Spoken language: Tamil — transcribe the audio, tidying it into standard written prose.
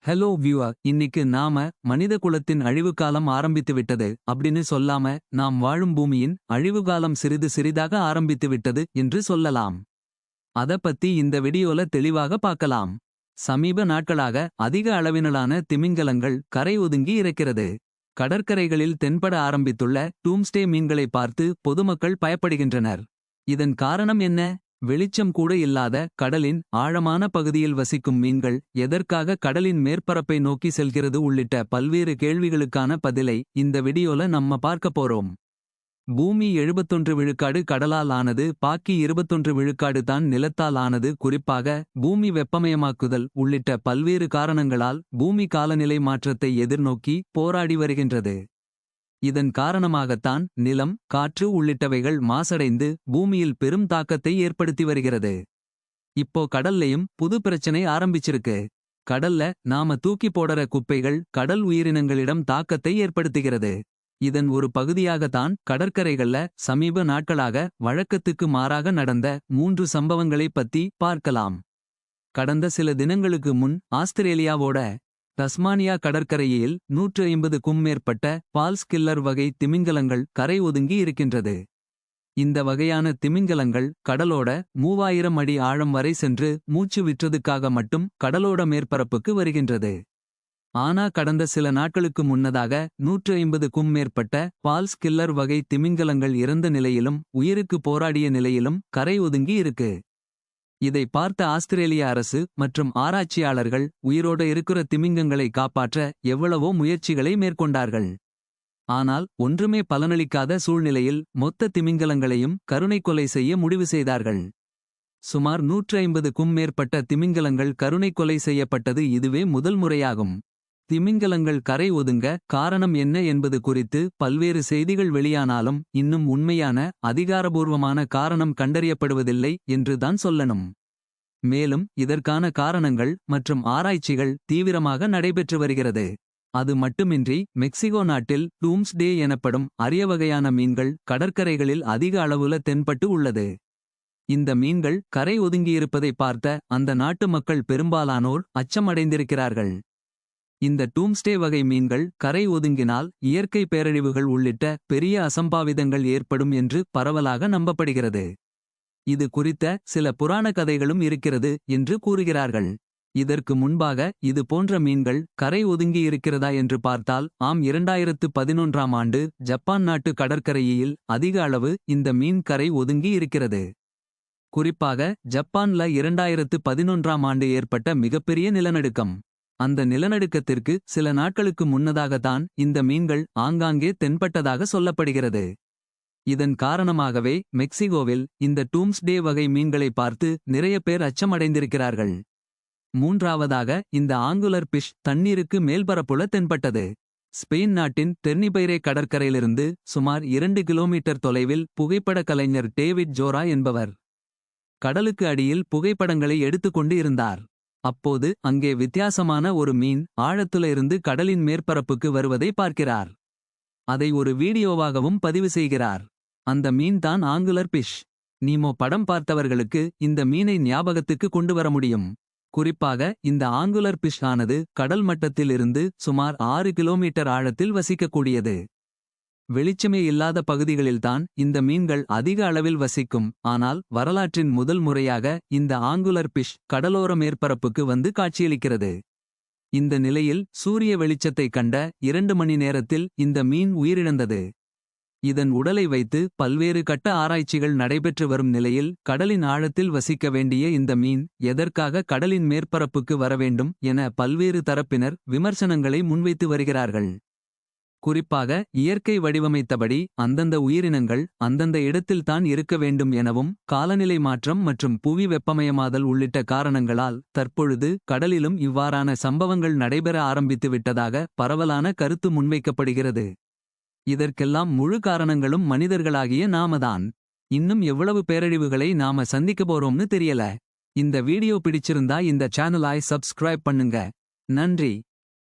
ஹலோ வியூவர், இன்னிக்கு நாம மனித குலத்தின் அழிவுகாலம் ஆரம்பித்து விட்டது அப்படின்னு சொல்லாம நாம் வாழும் பூமியின் அழிவுகாலம் சிறிது சிறிதாக ஆரம்பித்து விட்டது என்று சொல்லலாம். அத பத்தி இந்த வீடியோல தெளிவாக பார்க்கலாம். சமீப நாட்களாக அதிக அளவிலான திமிங்கலங்கள் கரை ஒதுங்கி இருக்கிறது. கடற்கரைகளில் தென்பட ஆரம்பித்துள்ள டூம்ஸ்டே மீன்களை பார்த்து பொதுமக்கள் பயப்படுகின்றனர். இதன் காரணம் என்ன? வெளிச்சம் கூட இல்லாத கடலின் ஆழமான பகுதியில் வசிக்கும் மீன்கள் எதற்காக கடலின் மேற்பரப்பை நோக்கி செல்கிறது உள்ளிட்ட பல்வேறு கேள்விகளுக்கான பதிலை இந்த வீடியோல நம்ம பார்க்க போறோம். பூமி 71 விழுக்காடு கடலால் ஆனது, பாக்கி 21 விழுக்காடு தான் நிலத்தால் ஆனது. குறிப்பாக பூமி வெப்பமயமாக்குதல் உள்ளிட்ட பல்வேறு காரணங்களால் பூமி காலநிலை மாற்றத்தை எதிர்நோக்கி போராடி வருகின்றது. இதன் காரணமாகத்தான் நிலம், காற்று உள்ளிட்டவைகள் மாசடைந்து பூமியில் பெரும் தாக்கத்தை ஏற்படுத்தி வருகிறது. இப்போ கடல்லையும் புது பிரச்சனை ஆரம்பிச்சிருக்கு. கடல்ல நாம தூக்கி போடற குப்பைகள் கடல் உயிரினங்களிடம் தாக்கத்தை ஏற்படுத்துகிறது. இதன் ஒரு பகுதியாகத்தான் கடற்கரைகள்ல சமீப நாட்களாக வழக்கத்துக்கு மாறாக நடந்த 3 சம்பவங்களை பத்தி பார்க்கலாம். கடந்த சில தினங்களுக்கு முன் ஆஸ்திரேலியாவோட தஸ்மானியா கடற்கரையில் 150க்கும் மேற்பட்ட பால்ஸ் கில்லர் வகை திமிங்கலங்கள் கரை ஒதுங்கி இருக்கின்றது. இந்த வகையான திமிங்கலங்கள் கடலோட 3000 அடி ஆழம் வரை சென்று மூச்சு விற்றதுக்காக மட்டும் கடலோட மேற்பரப்புக்கு வருகின்றது. ஆனா கடந்த சில நாட்களுக்கு முன்னதாக 150க்கும் மேற்பட்ட பால்ஸ் கில்லர் வகை திமிங்கலங்கள் இறந்த நிலையிலும் உயிருக்கு போராடிய நிலையிலும் கரை ஒதுங்கி இருக்கு. இதை பார்த்த ஆஸ்திரேலிய அரசு மற்றும் ஆராய்ச்சியாளர்கள் உயிரோட இருக்கிற திமிங்கங்களை காப்பாற்ற எவ்வளவோ முயற்சிகளை மேற்கொண்டார்கள். ஆனால் ஒன்றுமே பலனளிக்காத சூழ்நிலையில் மொத்த திமிங்கலங்களையும் கருணை கொலை செய்ய முடிவு செய்தார்கள். சுமார் 150க்கும் மேற்பட்ட திமிங்கலங்கள் கருணை கொலை செய்யப்பட்டது இதுவே முதல் முறையாகும். திமிங்கலங்கள் கரை ஒதுங்க காரணம் என்ன என்பது குறித்து பல்வேறு செய்திகள் வெளியானாலும் இன்னும் உண்மையான அதிகாரபூர்வமான காரணம் கண்டறியப்படுவதில்லை என்று தான் சொல்லணும். மேலும் இதற்கான காரணங்கள் மற்றும் ஆராய்ச்சிகள் தீவிரமாக நடைபெற்று வருகிறது. அது மட்டுமின்றி மெக்சிகோ நாட்டில் டூம்ஸ்டே எனப்படும் அரிய வகையான மீன்கள் கடற்கரைகளில் அதிக அளவுல தென்பட்டு உள்ளது. இந்த மீன்கள் கரை ஒதுங்கியிருப்பதை பார்த்த அந்த நாட்டு மக்கள் பெரும்பாலானோர் அச்சமடைந்திருக்கிறார்கள். இந்த டூம்ஸ்டே வகை மீன்கள் கரை ஒதுங்கினால் இயற்கை பேரழிவுகள் உள்ளிட்ட பெரிய அசம்பாவிதங்கள் ஏற்படும் என்று பரவலாக நம்பப்படுகிறது. இது குறித்த சில புராண கதைகளும் இருக்கிறது என்று கூறுகிறார்கள். இதற்கு முன்பாக இது போன்ற மீன்கள் கரை ஒதுங்கி இருக்கிறதா என்று பார்த்தால் ஆம். 2011ஆம் ஆண்டு ஜப்பான் நாட்டு கடற்கரையில் அதிக அளவு இந்த மீன் கரை ஒதுங்கி இருக்கிறது. குறிப்பாக ஜப்பான்ல 2011ஆம் ஆண்டு ஏற்பட்ட மிகப்பெரிய நிலநடுக்கம். அந்த நிலநடுக்கத்திற்கு சில நாட்களுக்கு முன்னதாகத்தான் இந்த மீன்கள் ஆங்காங்கே தென்பட்டதாக சொல்லப்படுகிறது. இதன் காரணமாகவே மெக்சிகோவில் இந்த டூம்ஸ்டே வகை மீன்களை பார்த்து நிறைய பேர் அச்சமடைந்திருக்கிறார்கள். மூன்றாவதாக இந்த ஆங்குலர் பிஷ் தண்ணீருக்கு மேல்பரப்புல தென்பட்டது. ஸ்பெயின் நாட்டின் டெர்னிபைரே கடற்கரையிலிருந்து சுமார் 2 கிலோமீட்டர் தொலைவில் புகைப்பட கலைஞர் டேவிட் ஜோரா என்பவர் கடலுக்கு அடியில் புகைப்படங்களை எடுத்துக்கொண்டு இருந்தார். அப்போது அங்கே வித்தியாசமான ஒரு மீன் ஆழத்துல இருந்து கடலின் மேற்பரப்புக்கு வருவதை பார்க்கிறார். அதை ஒரு வீடியோவாகவும் பதிவு செய்கிறார். அந்த மீன் தான் ஆங்குலர் பிஷ். நீமோ படம் பார்த்தவர்களுக்கு இந்த மீனை ஞாபகத்துக்கு கொண்டு வர முடியும். குறிப்பாக இந்த ஆங்குலர் பிஷ் ஆனது கடல் மட்டத்தில் இருந்து சுமார் 6 கிலோமீட்டர் ஆழத்தில் வசிக்கக்கூடியது. வெளிச்சமே இல்லாத பகுதிகளில்தான் இந்த மீன்கள் அதிக அளவில் வசிக்கும். ஆனால் வரலாற்றின் முதல் முறையாக இந்த ஆங்குலர் பிஷ் கடலோர மேற்பரப்புக்கு வந்து காட்சியளிக்கிறது. இந்த நிலையில் சூரிய வெளிச்சத்தை கண்ட 2 மணி நேரத்தில் இந்த மீன் உயிரிழந்தது. இதன் உடலை வைத்து பல்வேறு கட்ட ஆராய்ச்சிகள் நடைபெற்று வரும் நிலையில் கடலின் ஆழத்தில் வசிக்க வேண்டிய இந்த மீன் எதற்காக கடலின் மேற்பரப்புக்கு வரவேண்டும் என பல்வேறு தரப்பினர் விமர்சனங்களை முன்வைத்து வருகிறார்கள். குறிப்பாக இயற்கை வடிவமைத்தபடி அந்தந்த உயிரினங்கள் அந்தந்த இடத்தில்தான் இருக்க வேண்டும் எனவும் காலநிலை மாற்றம் மற்றும் புவி வெப்பமயமாதல் உள்ளிட்ட காரணங்களால் தற்பொழுது கடலிலும் இவ்வாறான சம்பவங்கள் நடைபெற ஆரம்பித்து விட்டதாக பரவலான கருத்து முன்வைக்கப்படுகிறது. இதற்கெல்லாம் முழு காரணங்களும் மனிதர்களாகிய நாமதான். இன்னும் எவ்வளவு பேரழிவுகளை நாம சந்திக்க போறோம்னு தெரியல. இந்த வீடியோ பிடிச்சிருந்தா இந்த சேனலை சப்ஸ்கிரைப் பண்ணுங்க. நன்றி.